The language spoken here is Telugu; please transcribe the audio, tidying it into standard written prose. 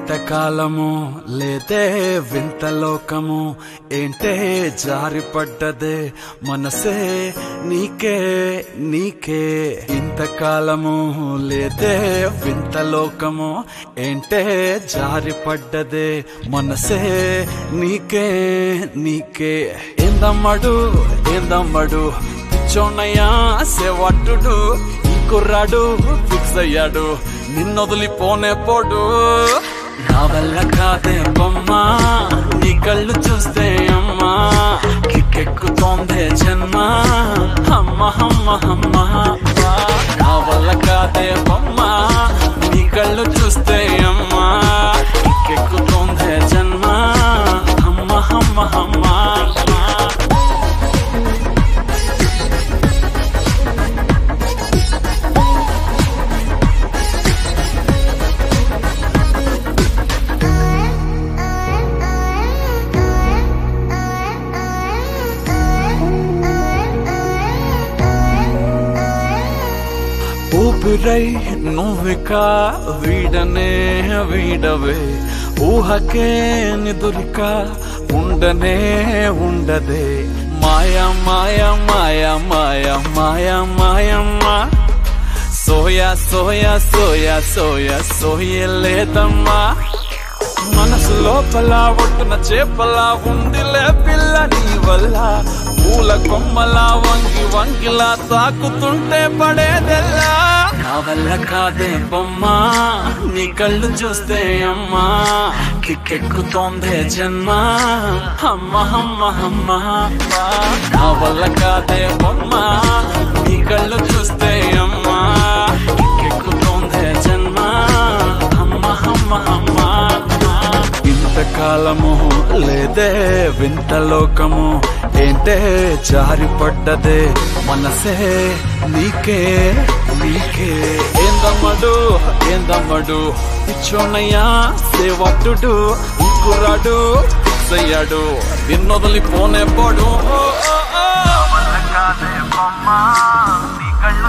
ఇంతకాలము లేదే వింత లోకము ఏంటే జారిపడ్డదే మనసే నీకే నీకే ఇంతకాలము లేదే వింత లోకము ఏంటే జారిపడ్డదే మనసే నీకే నీకే ఏందమ్మడు పిచ్చోన్నయ్యా సేవట్టుడు ఈ కుర్రాడు ఫిక్స్ అయ్యాడు నిన్నొదిలిపోనే పోడు నా వల్ల కాదే బొమ్మా నీ కళ్ళు చూస్తే అమ్మా కిక్కెక్కుతోందే జన్మ అమ్మ అమ్మ అమ్మ నా వల్ల కాదే బొమ్మా నీ కళ్ళు చూస్తే అమ్మా కిక్కెక్కుతోందే జన్మ అమ్మ అమ్మ అమ్మ ఊపిరై నువ్విక వీడనే వీడవే ఊహకే నిదురిక ఉండనే ఉండదే మాయా మాయా మాయా మాయా మాయా మాయమ్మా సోయా సోయా సోయా సోయా సోయలేదమ్మా మనసు లోపల ఒట్టున చేపలా ఉందిలే పిల్ల నీ వల్ల పూల కొమ్మలా వంగి వంగిలా తాకుతుంటే పడేదెల్లా నా వల్ల కాదే బొమ్మా నీ కళ్ళు చూస్తే అమ్మా కిక్కెక్కుతోందే జన్మ అమ్మ అమ్మ అమ్మ నా వల్ల కాదే బొమ్మా నీ కళ్ళు చూస్తే అమ్మా కిక్కెక్కుతోందే జన్మ అమ్మ అమ్మ అమ్మ ఇంతకాలము లేదే వింత లోకము ఏంటే జారిపడ్డదే మనసే నీకే నీకే ఏందమ్మడు పిచ్చోన్నయ్యా సేవట్టుడు ఈ కుర్రాడు అయ్యాడు నిన్నొదిలిపోనే పోడు నీ కళ్ళు